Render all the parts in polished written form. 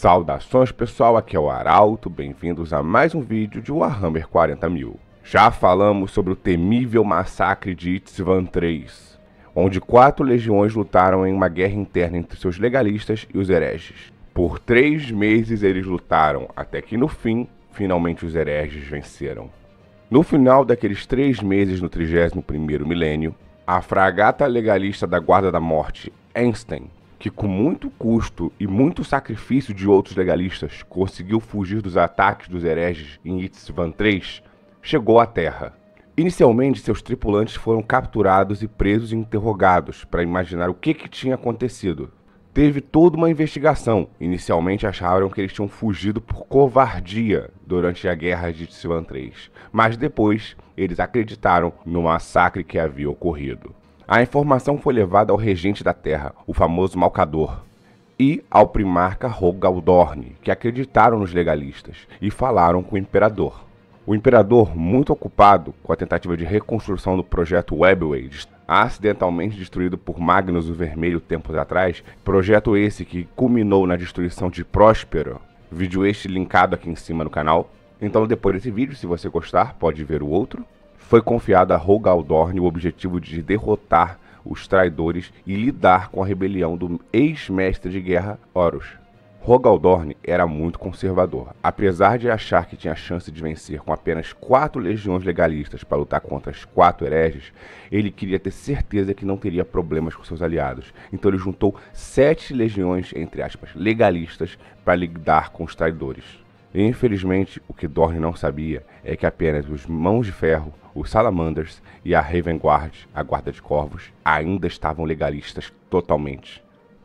Saudações pessoal, aqui é o Arauto, bem-vindos a mais um vídeo de Warhammer 40.000. Já falamos sobre o temível massacre de Itzvan III, onde 4 legiões lutaram em uma guerra interna entre seus legalistas e os hereges. Por 3 meses eles lutaram, até que no fim, finalmente os hereges venceram. No final daqueles 3 meses no 31º milênio, a fragata legalista da Guarda da Morte, Einstein, que com muito custo e muito sacrifício de outros legalistas conseguiu fugir dos ataques dos hereges em Itzvan III, chegou à Terra. Inicialmente, seus tripulantes foram capturados e presos e interrogados para imaginar o que tinha acontecido. Teve toda uma investigação. Inicialmente acharam que eles tinham fugido por covardia durante a guerra de Itzvan III, mas depois eles acreditaram no massacre que havia ocorrido. A informação foi levada ao regente da Terra, o famoso Malcador, e ao primarca Rogaldorn, que acreditaram nos legalistas e falaram com o imperador. O imperador, muito ocupado com a tentativa de reconstrução do projeto Webway, acidentalmente destruído por Magnus o Vermelho tempos atrás, projeto esse que culminou na destruição de Próspero, vídeo este linkado aqui em cima no canal. Então depois desse vídeo, se você gostar, pode ver o outro. Foi confiado a Rogaldorn o objetivo de derrotar os traidores e lidar com a rebelião do ex-mestre de guerra Horus. Rogaldorn era muito conservador. Apesar de achar que tinha chance de vencer com apenas 4 legiões legalistas para lutar contra as 4 hereges, ele queria ter certeza que não teria problemas com seus aliados. Então ele juntou 7 legiões, entre aspas, legalistas para lidar com os traidores. E, infelizmente, o que Dorn não sabia é que apenas os Mãos de Ferro, os Salamanders e a Ravenguard, a Guarda de Corvos, ainda estavam legalistas totalmente.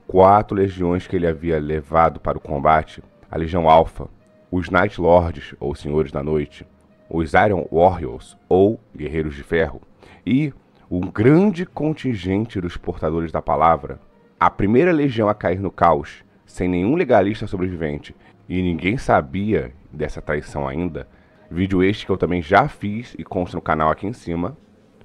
4 legiões que ele havia levado para o combate, a Legião Alpha, os Night Lords, ou Senhores da Noite, os Iron Warriors, ou Guerreiros de Ferro, e um grande contingente dos Portadores da Palavra, a primeira legião a cair no caos, sem nenhum legalista sobrevivente, e ninguém sabia dessa traição ainda, vídeo este que eu também já fiz e consta no canal aqui em cima,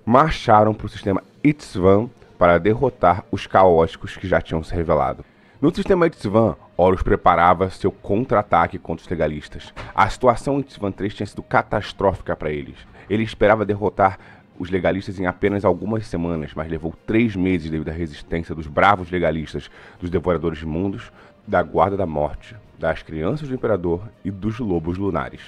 marcharam para o sistema Itzvan para derrotar os caóticos que já tinham se revelado. No sistema Itzvan, Horus preparava seu contra-ataque contra os legalistas. A situação em Itzvan III tinha sido catastrófica para eles. Ele esperava derrotar os legalistas em apenas algumas semanas, mas levou 3 meses devido à resistência dos bravos legalistas, dos Devoradores de Mundos, da Guarda da Morte, das Crianças do Imperador e dos Lobos Lunares.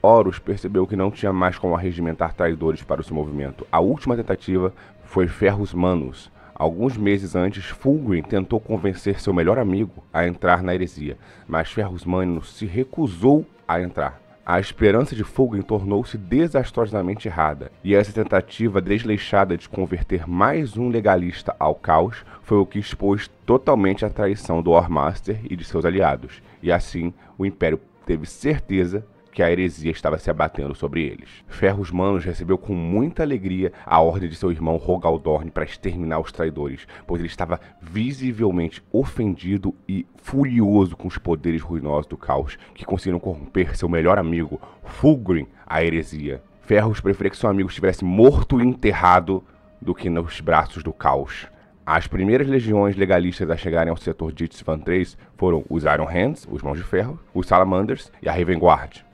Horus percebeu que não tinha mais como arregimentar traidores para o seu movimento. A última tentativa foi Ferrus Manus. Alguns meses antes, Fulgrim tentou convencer seu melhor amigo a entrar na heresia, mas Ferrus Manus se recusou a entrar. A esperança de Fulgrim tornou-se desastrosamente errada, e essa tentativa desleixada de converter mais um legalista ao caos foi o que expôs totalmente a traição do Warmaster e de seus aliados, e assim o Império teve certeza que a heresia estava se abatendo sobre eles. Ferrus Manus recebeu com muita alegria a ordem de seu irmão Rogaldorn para exterminar os traidores, pois ele estava visivelmente ofendido e furioso com os poderes ruinosos do caos, que conseguiram corromper seu melhor amigo, Fulgrim, a heresia. Ferrus preferia que seu amigo estivesse morto e enterrado do que nos braços do caos. As primeiras legiões legalistas a chegarem ao setor de Itzvan III foram os Iron Hands, os Mãos de Ferro, os Salamanders e a Ravenguard.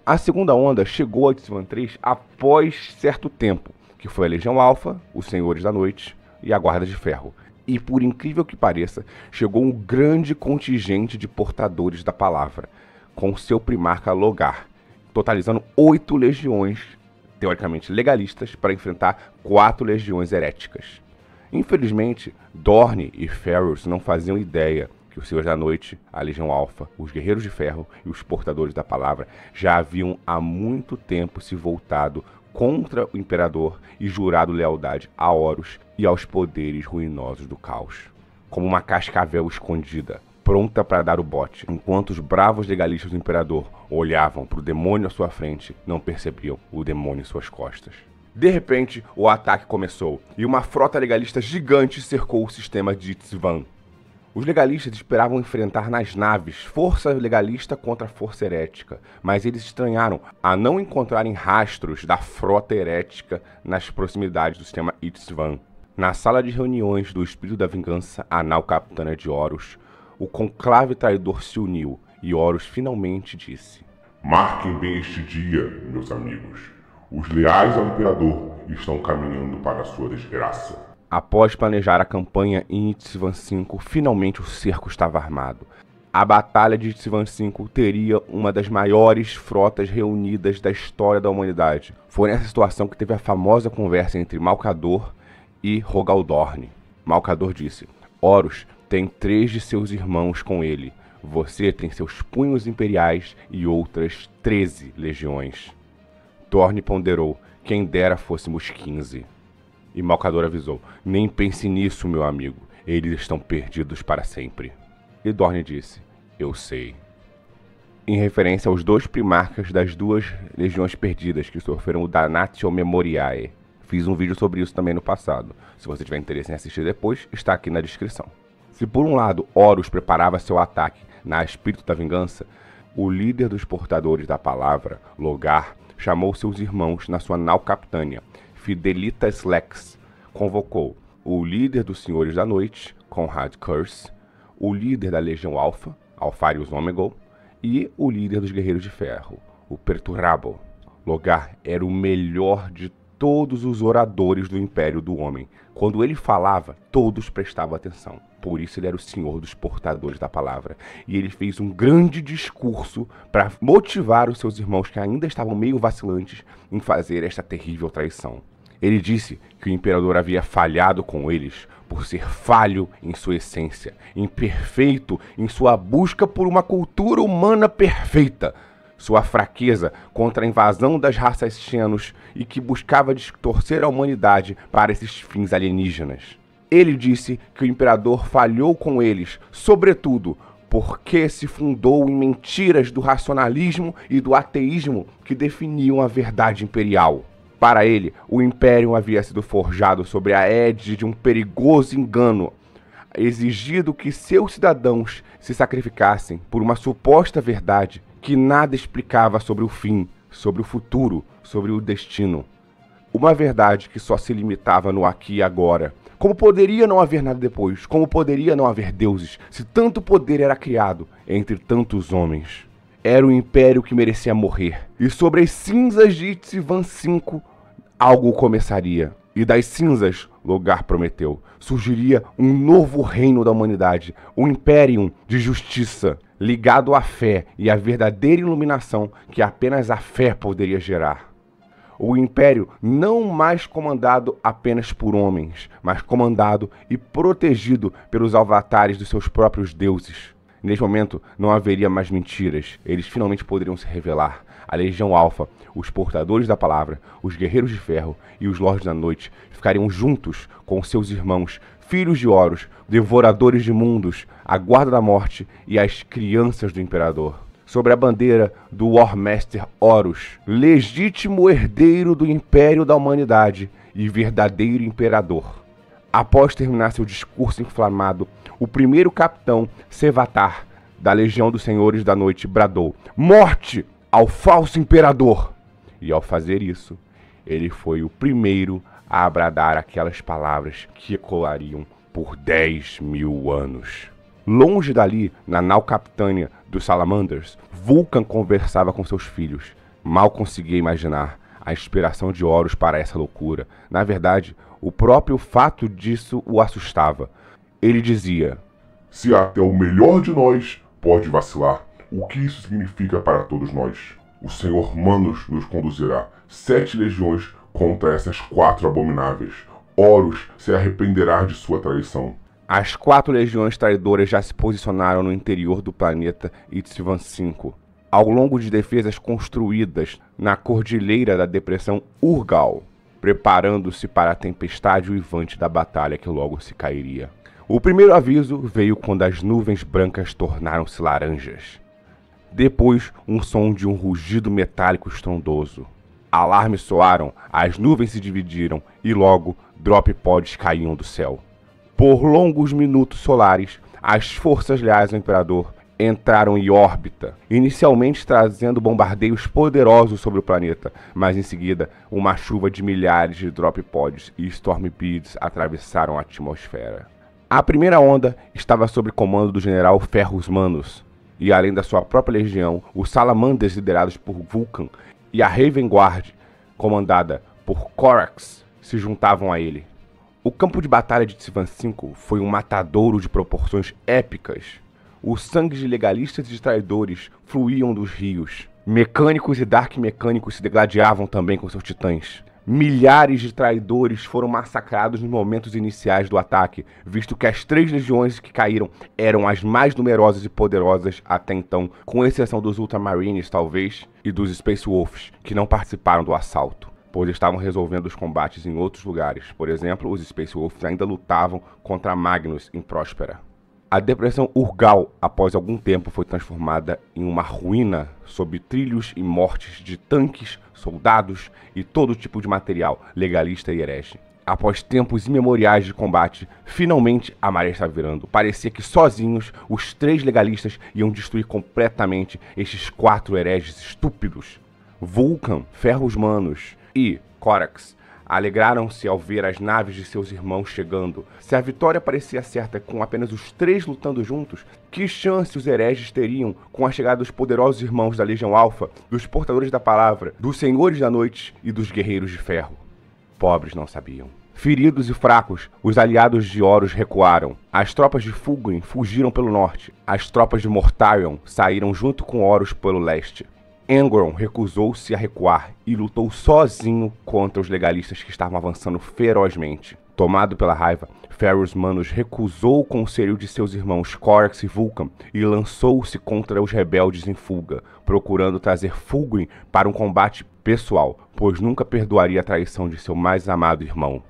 A segunda onda chegou a Itzvan III após certo tempo, que foi a Legião Alpha, os Senhores da Noite e a Guarda de Ferro. E por incrível que pareça, chegou um grande contingente de Portadores da Palavra, com seu primarca Logar, totalizando 8 legiões, teoricamente legalistas, para enfrentar 4 legiões heréticas. Infelizmente, Dorn e Ferrus não faziam ideia que os Senhores da Noite, a Legião Alpha, os Guerreiros de Ferro e os Portadores da Palavra já haviam há muito tempo se voltado contra o Imperador e jurado lealdade a Horus e aos poderes ruinosos do caos. Como uma cascavel escondida, pronta para dar o bote, enquanto os bravos legalistas do Imperador olhavam para o demônio à sua frente, não percebiam o demônio em suas costas. De repente, o ataque começou, e uma frota legalista gigante cercou o sistema de Itzvan. Os legalistas esperavam enfrentar nas naves força legalista contra força herética, mas eles estranharam a não encontrarem rastros da frota herética nas proximidades do sistema Itzvan. Na sala de reuniões do Espírito da Vingança, a nau capitana de Horus, o conclave traidor se uniu e Horus finalmente disse: Marquem bem este dia, meus amigos. Os leais ao Imperador estão caminhando para a sua desgraça. Após planejar a campanha em Itzvan V, finalmente o cerco estava armado. A Batalha de Itzvan V teria uma das maiores frotas reunidas da história da humanidade. Foi nessa situação que teve a famosa conversa entre Malcador e Rogaldorn. Malcador disse: Horus tem 3 de seus irmãos com ele. Você tem seus punhos imperiais e outras 13 legiões. Dorne ponderou: quem dera fôssemos 15. E Malcador avisou: nem pense nisso, meu amigo. Eles estão perdidos para sempre. E Dorne disse: eu sei. Em referência aos 2 primarcas das 2 legiões perdidas que sofreram o Damnatio Memoriae. Fiz um vídeo sobre isso também no passado. Se você tiver interesse em assistir depois, está aqui na descrição. Se por um lado Horus preparava seu ataque na Espírito da Vingança, o líder dos portadores da palavra, Logar, chamou seus irmãos na sua nau capitânia, Fidelitas Lex. Convocou o líder dos Senhores da Noite, Conrad Curse, o líder da Legião Alpha, Alpharius Omegol, e o líder dos Guerreiros de Ferro, o Perturabo. Logar era o melhor de todos os oradores do Império do Homem. Quando ele falava, todos prestavam atenção. Por isso ele era o senhor dos portadores da palavra. E ele fez um grande discurso para motivar os seus irmãos que ainda estavam meio vacilantes em fazer esta terrível traição. Ele disse que o imperador havia falhado com eles por ser falho em sua essência, imperfeito em sua busca por uma cultura humana perfeita, sua fraqueza contra a invasão das raças Xenos e que buscava distorcer a humanidade para esses fins alienígenas. Ele disse que o imperador falhou com eles, sobretudo porque se fundou em mentiras do racionalismo e do ateísmo que definiam a verdade imperial. Para ele, o império havia sido forjado sobre a égide de um perigoso engano, exigido que seus cidadãos se sacrificassem por uma suposta verdade que nada explicava sobre o fim, sobre o futuro, sobre o destino. Uma verdade que só se limitava no aqui e agora. Como poderia não haver nada depois? Como poderia não haver deuses, se tanto poder era criado entre tantos homens? Era o império que merecia morrer. E sobre as cinzas de Itzvan V, algo começaria. E das cinzas, Logar prometeu, surgiria um novo reino da humanidade, um império de justiça, ligado à fé e à verdadeira iluminação que apenas a fé poderia gerar. O império não mais comandado apenas por homens, mas comandado e protegido pelos avatares dos seus próprios deuses. Neste momento, não haveria mais mentiras. Eles finalmente poderiam se revelar. A Legião Alpha, os portadores da palavra, os Guerreiros de Ferro e os Lordes da Noite ficariam juntos com seus irmãos, filhos de Horus, devoradores de mundos, a Guarda da Morte e as crianças do Imperador. Sobre a bandeira do War Master Horus, legítimo herdeiro do Império da Humanidade e verdadeiro Imperador. Após terminar seu discurso inflamado, o primeiro capitão, Sevatar, da Legião dos Senhores da Noite, bradou: morte ao falso imperador! E ao fazer isso, ele foi o primeiro a bradar aquelas palavras que ecoariam por 10.000 anos. Longe dali, na nau capitânia dos Salamanders, Vulcan conversava com seus filhos. Mal conseguia imaginar a inspiração de Horus para essa loucura. Na verdade, o próprio fato disso o assustava. Ele dizia: se até o melhor de nós pode vacilar, o que isso significa para todos nós? O Senhor Manos nos conduzirá 7 legiões contra essas 4 abomináveis. Horus se arrependerá de sua traição. As 4 legiões traidoras já se posicionaram no interior do planeta Itzvan V, ao longo de defesas construídas na cordilheira da depressão Urgal, preparando-se para a tempestade uivante da batalha que logo se cairia. O primeiro aviso veio quando as nuvens brancas tornaram-se laranjas. Depois, um som de um rugido metálico estrondoso. Alarmes soaram, as nuvens se dividiram e logo drop pods caíam do céu. Por longos minutos solares, as forças leais ao Imperador entraram em órbita, inicialmente trazendo bombardeios poderosos sobre o planeta, mas em seguida uma chuva de milhares de drop pods e storm beads atravessaram a atmosfera. A primeira onda estava sob comando do general Ferrus Manus, e além da sua própria legião, os Salamanders liderados por Vulcan e a Raven Guard, comandada por Corax, se juntavam a ele. O campo de batalha de Tsivan V foi um matadouro de proporções épicas. Os sangues de legalistas e de traidores fluíam dos rios. Mecânicos e Dark Mecânicos se degladiavam também com seus titãs. Milhares de traidores foram massacrados nos momentos iniciais do ataque, visto que as 3 legiões que caíram eram as mais numerosas e poderosas até então, com exceção dos Ultramarines, talvez, e dos Space Wolves, que não participaram do assalto, pois estavam resolvendo os combates em outros lugares. Por exemplo, os Space Wolves ainda lutavam contra Magnus em Próspera. A depressão Urgal, após algum tempo, foi transformada em uma ruína sob trilhos e mortes de tanques, soldados e todo tipo de material, legalista e herege. Após tempos imemoriais de combate, finalmente a maré estava virando. Parecia que sozinhos, os 3 legalistas iam destruir completamente estes 4 hereges estúpidos. Vulcan, Ferros Manos e Corax alegraram-se ao ver as naves de seus irmãos chegando. Se a vitória parecia certa com apenas os 3 lutando juntos, que chance os hereges teriam com a chegada dos poderosos irmãos da Legião Alpha, dos Portadores da Palavra, dos Senhores da Noite e dos Guerreiros de Ferro? Pobres não sabiam. Feridos e fracos, os aliados de Horus recuaram. As tropas de Fulgrim fugiram pelo norte. As tropas de Mortarion saíram junto com Horus pelo leste. Angron recusou-se a recuar e lutou sozinho contra os legalistas que estavam avançando ferozmente. Tomado pela raiva, Ferros Manos recusou o conselho de seus irmãos Corax e Vulcan e lançou-se contra os rebeldes em fuga, procurando trazer Fulgrim para um combate pessoal, pois nunca perdoaria a traição de seu mais amado irmão.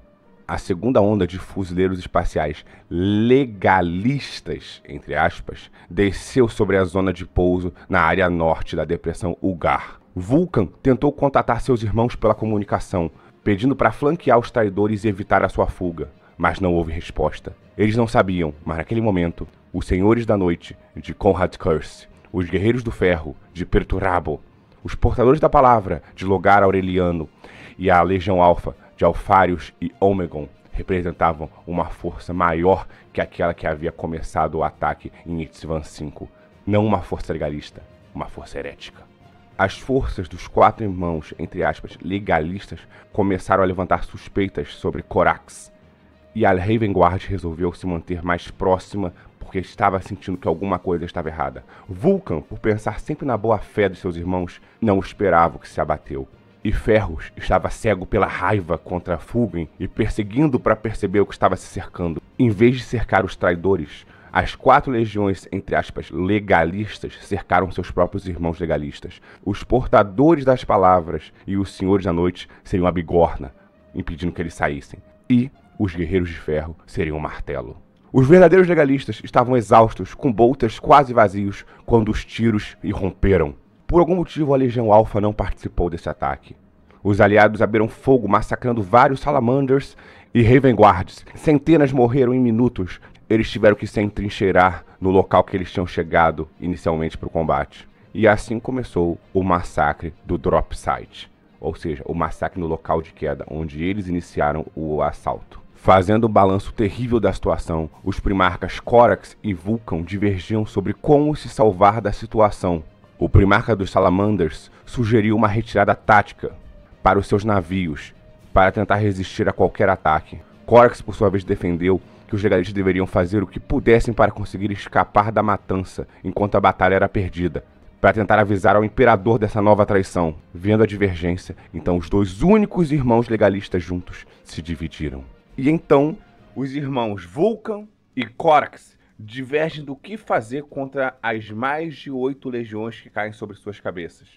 A segunda onda de fuzileiros espaciais legalistas, entre aspas, desceu sobre a zona de pouso na área norte da depressão Ugar. Vulcan tentou contatar seus irmãos pela comunicação, pedindo para flanquear os traidores e evitar a sua fuga, mas não houve resposta. Eles não sabiam, mas naquele momento, os Senhores da Noite, de Konrad Curse, os Guerreiros do Ferro, de Perturabo, os Portadores da Palavra, de Logar Aureliano, e a Legião Alpha, de Alfarius e Omegon, representavam uma força maior que aquela que havia começado o ataque em Tsivan V. Não uma força legalista, uma força herética. As forças dos 4 irmãos, entre aspas, legalistas, começaram a levantar suspeitas sobre Corax, e a Raven Guard resolveu se manter mais próxima porque estava sentindo que alguma coisa estava errada. Vulcan, por pensar sempre na boa fé de seus irmãos, não esperava o que se abateu. E Ferros estava cego pela raiva contra Fulgrim e perseguindo para perceber o que estava se cercando. Em vez de cercar os traidores, as 4 legiões, entre aspas, legalistas, cercaram seus próprios irmãos legalistas. Os Portadores das Palavras e os Senhores da Noite seriam a bigorna, impedindo que eles saíssem. E os Guerreiros de Ferro seriam o martelo. Os verdadeiros legalistas estavam exaustos, com bolters quase vazios, quando os tiros irromperam. Por algum motivo, a Legião Alpha não participou desse ataque. Os aliados abriram fogo, massacrando vários Salamanders e Raven Guards. Centenas morreram em minutos. Eles tiveram que se entrincheirar no local que eles tinham chegado inicialmente para o combate. E assim começou o massacre do Drop Site, ou seja, o massacre no local de queda, onde eles iniciaram o assalto. Fazendo um balanço terrível da situação, os primarcas Corax e Vulcan divergiam sobre como se salvar da situação. O primarca dos Salamanders sugeriu uma retirada tática para os seus navios, para tentar resistir a qualquer ataque. Corax, por sua vez, defendeu que os legalistas deveriam fazer o que pudessem para conseguir escapar da matança enquanto a batalha era perdida, para tentar avisar ao imperador dessa nova traição. Vendo a divergência, então os 2 únicos irmãos legalistas juntos se dividiram. E então, os irmãos Vulcan e Corax divergem do que fazer contra as mais de 8 legiões que caem sobre suas cabeças.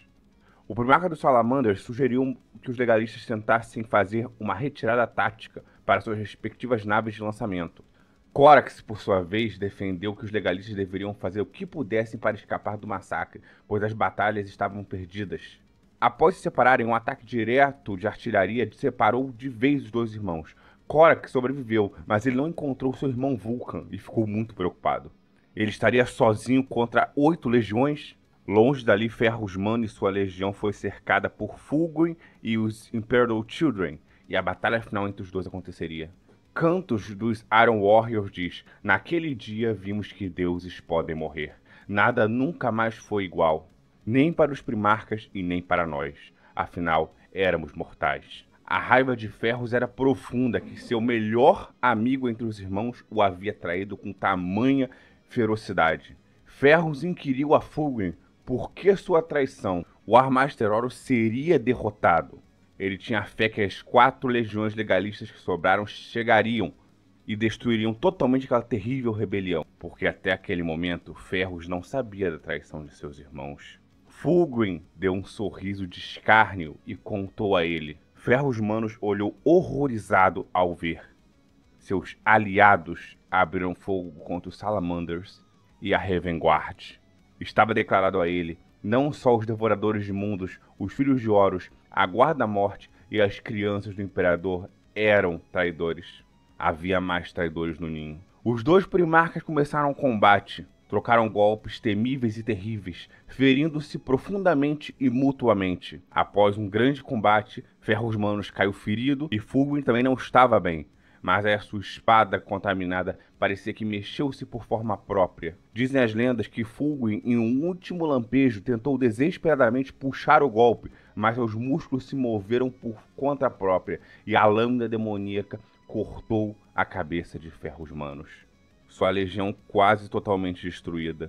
O primarca dos Salamanders sugeriu que os legalistas tentassem fazer uma retirada tática para suas respectivas naves de lançamento. Corax, por sua vez, defendeu que os legalistas deveriam fazer o que pudessem para escapar do massacre, pois as batalhas estavam perdidas. Após se separarem, um ataque direto de artilharia separou de vez os 2 irmãos. Corax sobreviveu, mas ele não encontrou seu irmão Vulcan e ficou muito preocupado. Ele estaria sozinho contra 8 legiões? Longe dali, Ferros Mano e sua legião foi cercada por Fulgrim e os Imperial Children, e a batalha final entre os 2 aconteceria. Cantos dos Iron Warriors diz: naquele dia vimos que deuses podem morrer. Nada nunca mais foi igual, nem para os primarcas e nem para nós. Afinal, éramos mortais. A raiva de Ferros era profunda que seu melhor amigo entre os irmãos o havia traído com tamanha ferocidade. Ferros inquiriu a Fulgrim por que sua traição. O Armaster Horus seria derrotado. Ele tinha fé que as 4 legiões legalistas que sobraram chegariam e destruiriam totalmente aquela terrível rebelião, porque até aquele momento Ferros não sabia da traição de seus irmãos. Fulgrim deu um sorriso de escárnio e contou a ele. Ferros Manos olhou horrorizado ao ver. Seus aliados abriram fogo contra os Salamanders e a Ravengard. Estava declarado a ele, não só os Devoradores de Mundos, os Filhos de Horus, a Guarda-Morte e as crianças do Imperador eram traidores. Havia mais traidores no ninho. Os 2 primarcas começaram o combate. Trocaram golpes temíveis e terríveis, ferindo-se profundamente e mutuamente. Após um grande combate, Ferros Manos caiu ferido e Fulgrim também não estava bem. Mas a sua espada contaminada parecia que mexeu-se por forma própria. Dizem as lendas que Fulgrim, em um último lampejo, tentou desesperadamente puxar o golpe, mas seus músculos se moveram por conta própria e a lâmina demoníaca cortou a cabeça de Ferros Manos. Sua legião quase totalmente destruída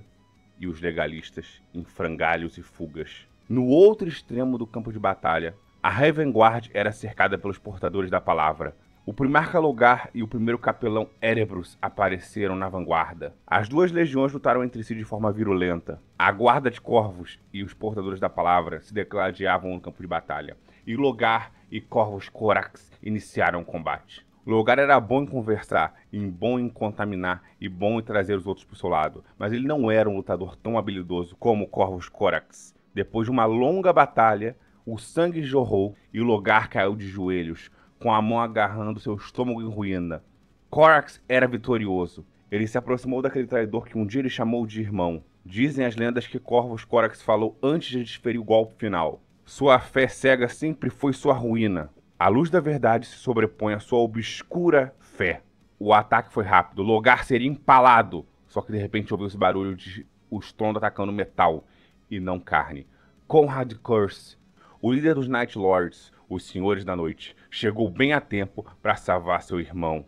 e os legalistas em frangalhos e fugas. No outro extremo do campo de batalha, a Ravengard era cercada pelos portadores da palavra. O primarca Logar e o primeiro capelão Erebros apareceram na vanguarda. As 2 legiões lutaram entre si de forma virulenta. A guarda de Corvos e os portadores da palavra se degladiavam no campo de batalha. E Logar e Corvos Corax iniciaram o combate. Logar era bom em conversar, bom em contaminar e bom em trazer os outros para o seu lado, mas ele não era um lutador tão habilidoso como Corvus Corax. Depois de uma longa batalha, o sangue jorrou e Logar caiu de joelhos, com a mão agarrando seu estômago em ruína. Corax era vitorioso. Ele se aproximou daquele traidor que um dia ele chamou de irmão. Dizem as lendas que Corvus Corax falou antes de desferir o golpe final. Sua fé cega sempre foi sua ruína. A luz da verdade se sobrepõe à sua obscura fé. O ataque foi rápido. Logar seria empalado. Só que de repente ouviu-se barulho de o estrondo atacando metal e não carne. Conrad Curse, o líder dos Night Lords, os Senhores da Noite, chegou bem a tempo para salvar seu irmão.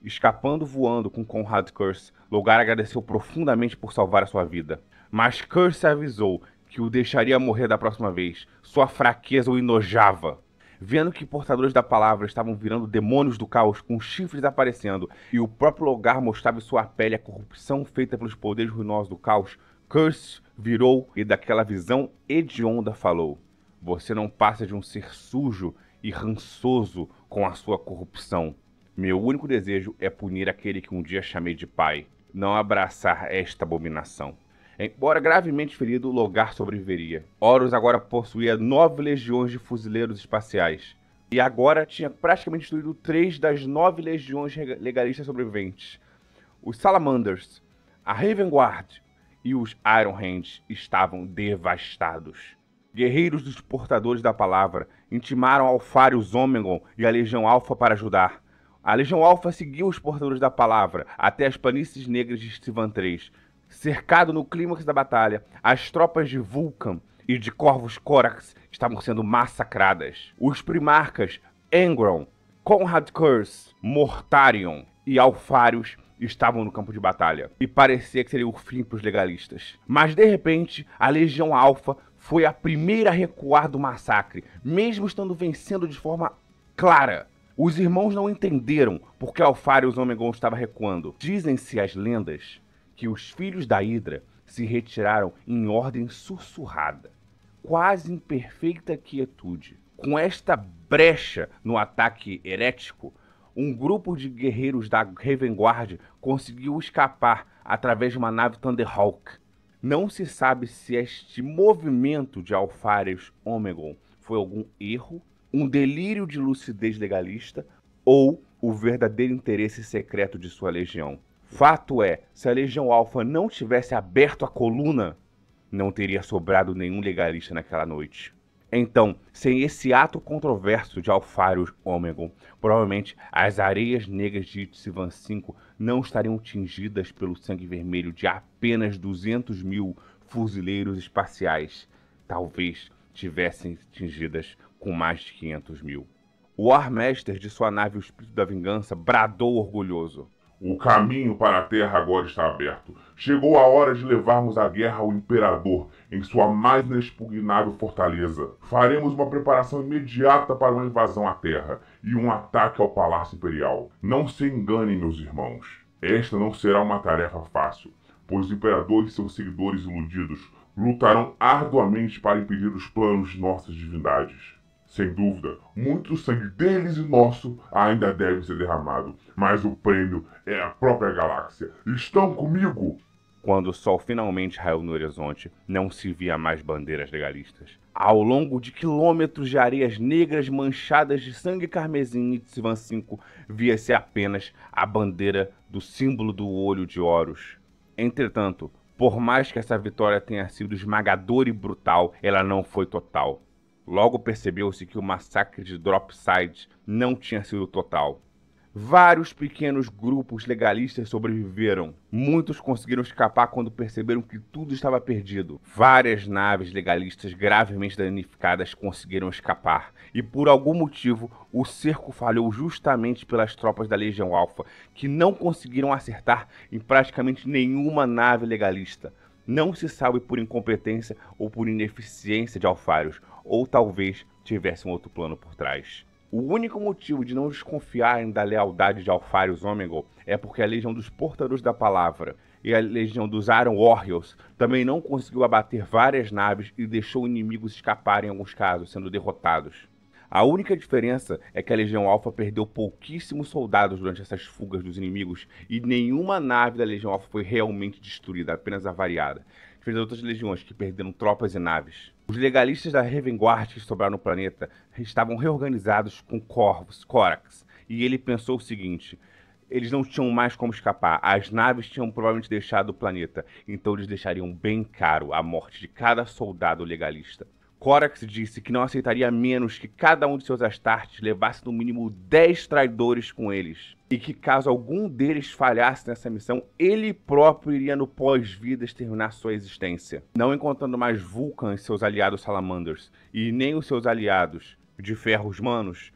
Escapando voando com Conrad Curse, Logar agradeceu profundamente por salvar a sua vida. Mas Curse avisou que o deixaria morrer da próxima vez. Sua fraqueza o enojava. Vendo que portadores da palavra estavam virando demônios do caos com chifres aparecendo e o próprio Logar mostrava em sua pele a corrupção feita pelos poderes ruinosos do caos, Curse virou e daquela visão hedionda falou: "Você não passa de um ser sujo e rançoso com a sua corrupção. Meu único desejo é punir aquele que um dia chamei de pai, não abraçar esta abominação." Embora gravemente ferido, Logar sobreviveria. Horus agora possuía 9 legiões de fuzileiros espaciais. E agora tinha praticamente destruído 3 das 9 legiões legalistas sobreviventes. Os Salamanders, a Ravengard e os Ironhands estavam devastados. Guerreiros dos portadores da palavra intimaram Alfarius Ômegon e a Legião Alfa para ajudar. A Legião Alfa seguiu os portadores da palavra até as planícies negras de Sivan III. Cercado no clímax da batalha, as tropas de Vulcan e de Corvus Corax estavam sendo massacradas. Os primarcas Engron, Conrad Curse, Mortarion e Alfarius estavam no campo de batalha, e parecia que seria o fim para os legalistas. Mas de repente, a Legião Alfa foi a primeira a recuar do massacre, mesmo estando vencendo de forma clara. Os irmãos não entenderam por que Alfarius Ômegon estava recuando. Dizem-se as lendas que os filhos da Hidra se retiraram em ordem sussurrada, quase em perfeita quietude. Com esta brecha no ataque herético, um grupo de guerreiros da Ravengard conseguiu escapar através de uma nave Thunderhawk. Não se sabe se este movimento de Alfarius Ômegon foi algum erro, um delírio de lucidez legalista ou o verdadeiro interesse secreto de sua legião. Fato é, se a Legião Alfa não tivesse aberto a coluna, não teria sobrado nenhum legalista naquela noite. Então, sem esse ato controverso de Alfarius Ômega, provavelmente as areias negras de Itsvan V não estariam tingidas pelo sangue vermelho de apenas 200 mil fuzileiros espaciais. Talvez tivessem tingidas com mais de 500 mil. O Warmaster de sua nave, o Espírito da Vingança, bradou orgulhoso. O caminho para a Terra agora está aberto. Chegou a hora de levarmos a guerra ao Imperador em sua mais inexpugnável fortaleza. Faremos uma preparação imediata para uma invasão à Terra e um ataque ao Palácio Imperial. Não se enganem, meus irmãos. Esta não será uma tarefa fácil, pois o Imperador e seus seguidores iludidos lutarão arduamente para impedir os planos de nossas divindades. Sem dúvida, muito sangue deles e nosso ainda deve ser derramado, mas o prêmio é a própria galáxia. Estão comigo? Quando o sol finalmente raiou no horizonte, não se via mais bandeiras legalistas. Ao longo de quilômetros de areias negras manchadas de sangue carmesim e Itsvan V, via-se apenas a bandeira do símbolo do olho de Horus. Entretanto, por mais que essa vitória tenha sido esmagadora e brutal, ela não foi total. Logo percebeu-se que o massacre de Dropside não tinha sido total. Vários pequenos grupos legalistas sobreviveram. Muitos conseguiram escapar quando perceberam que tudo estava perdido. Várias naves legalistas gravemente danificadas conseguiram escapar. E por algum motivo, o cerco falhou justamente pelas tropas da Legião Alpha, que não conseguiram acertar em praticamente nenhuma nave legalista. Não se sabe por incompetência ou por ineficiência de Alfarius, ou talvez tivesse um outro plano por trás. O único motivo de não desconfiarem da lealdade de Alfarius Ômega é porque a Legião dos Portadores da Palavra e a Legião dos Iron Warriors também não conseguiu abater várias naves e deixou inimigos escaparem em alguns casos, sendo derrotados. A única diferença é que a Legião Alpha perdeu pouquíssimos soldados durante essas fugas dos inimigos e nenhuma nave da Legião Alpha foi realmente destruída, apenas avariada, diferente das outras legiões que perderam tropas e naves. Os legalistas da Revengard que sobraram no planeta estavam reorganizados com Corvus, Corax, e ele pensou o seguinte: eles não tinham mais como escapar, as naves tinham provavelmente deixado o planeta, então eles deixariam bem caro a morte de cada soldado legalista. Corax disse que não aceitaria menos que cada um de seus Astartes levasse no mínimo 10 traidores com eles, e que caso algum deles falhasse nessa missão, ele próprio iria no pós-vida exterminar sua existência. Não encontrando mais Vulcan e seus aliados Salamanders, e nem os seus aliados de ferros manos,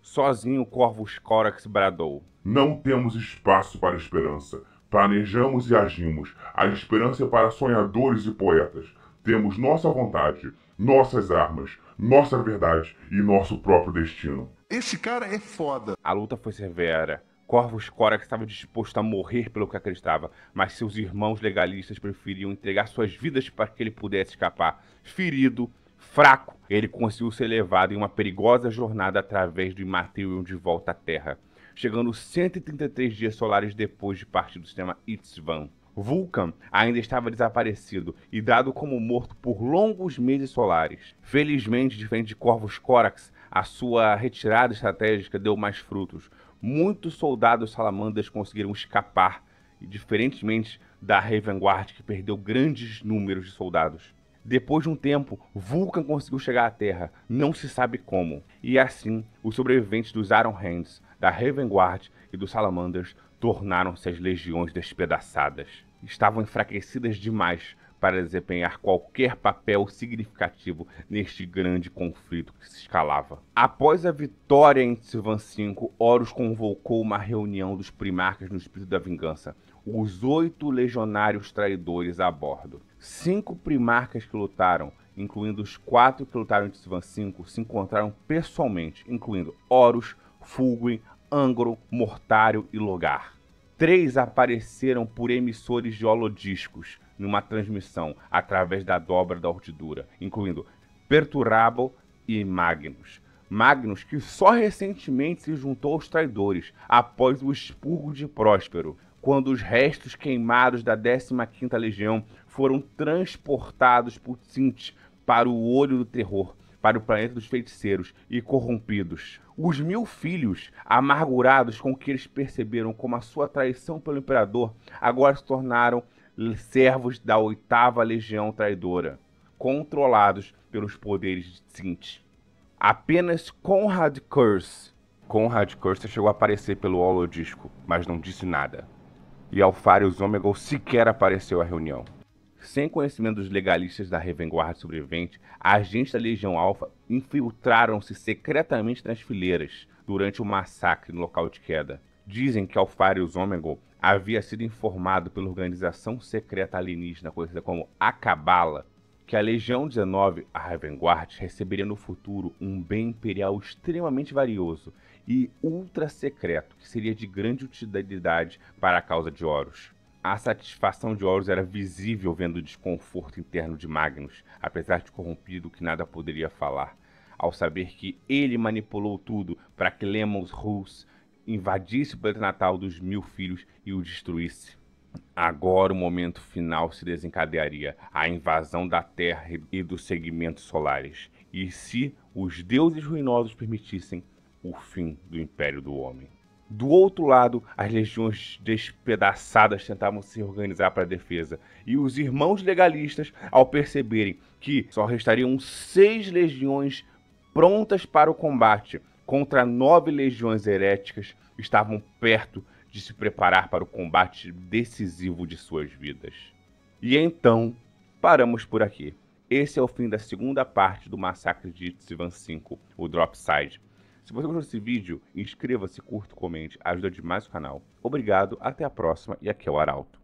sozinho Corvus Corax bradou: Não temos espaço para esperança. Planejamos e agimos. A esperança é para sonhadores e poetas. Temos nossa vontade, nossas armas, nossa verdade e nosso próprio destino. Esse cara é foda. A luta foi severa. Corvus Corax estava disposto a morrer pelo que acreditava, mas seus irmãos legalistas preferiam entregar suas vidas para que ele pudesse escapar. Ferido, fraco, ele conseguiu ser levado em uma perigosa jornada através do Immaterium de volta à Terra, chegando 133 dias solares depois de partir do sistema Itsvan. Vulcan ainda estava desaparecido e dado como morto por longos meses solares. Felizmente, diferente de Corvus Corax, a sua retirada estratégica deu mais frutos. Muitos soldados salamandras conseguiram escapar, e diferentemente da Revengard, que perdeu grandes números de soldados. Depois de um tempo, Vulcan conseguiu chegar à Terra, não se sabe como. E assim, os sobreviventes dos Iron Hands, da Revengard e dos Salamanders tornaram-se as legiões despedaçadas. Estavam enfraquecidas demais para desempenhar qualquer papel significativo neste grande conflito que se escalava. Após a vitória em Itsvan V, Horus convocou uma reunião dos primarcas no Espírito da Vingança, os 8 legionários traidores a bordo. 5 primarcas que lutaram, incluindo os 4 que lutaram em Itsvan V, se encontraram pessoalmente, incluindo Horus, Fulgrim, Angron, Mortário e Logar. 3 apareceram por emissores de holodiscos numa transmissão através da dobra da Urdidura, incluindo Perturabo e Magnus. Magnus, que só recentemente se juntou aos traidores após o expurgo de Próspero, quando os restos queimados da 15ª Legião foram transportados por Tzinti para o Olho do Terror, para o planeta dos feiticeiros e corrompidos. Os 1000 filhos, amargurados com o que eles perceberam como a sua traição pelo Imperador, agora se tornaram servos da 8ª Legião Traidora. controlados pelos poderes de Tzeentch. Apenas Konrad Curze chegou a aparecer pelo holodisco, mas não disse nada. E Alpharius Omegon sequer apareceu à reunião. Sem conhecimento dos legalistas da Ravengard sobrevivente, agentes da Legião Alpha infiltraram-se secretamente nas fileiras durante o massacre no local de queda. Dizem que Alpharius Omegon havia sido informado pela organização secreta alienígena conhecida como a Cabala, que a Legião 19, a Ravengard, receberia no futuro um bem imperial extremamente valioso e ultra secreto, que seria de grande utilidade para a causa de Horus. A satisfação de Horus era visível vendo o desconforto interno de Magnus, apesar de corrompido que nada poderia falar, ao saber que ele manipulou tudo para que Lemos Rus invadisse o planeta natal dos 1000 filhos e o destruísse. Agora o momento final se desencadearia, a invasão da Terra e dos segmentos solares, e se os deuses ruinosos permitissem, o fim do Império do Homem. Do outro lado, as legiões despedaçadas tentavam se organizar para a defesa, e os irmãos legalistas, ao perceberem que só restariam 6 legiões prontas para o combate contra 9 legiões heréticas, estavam perto de se preparar para o combate decisivo de suas vidas. E então, paramos por aqui. Esse é o fim da segunda parte do massacre de Tzvan 5, o Dropside. Se você gostou desse vídeo, inscreva-se, curta, comente, ajuda demais o canal. Obrigado, até a próxima e aqui é o Arauto.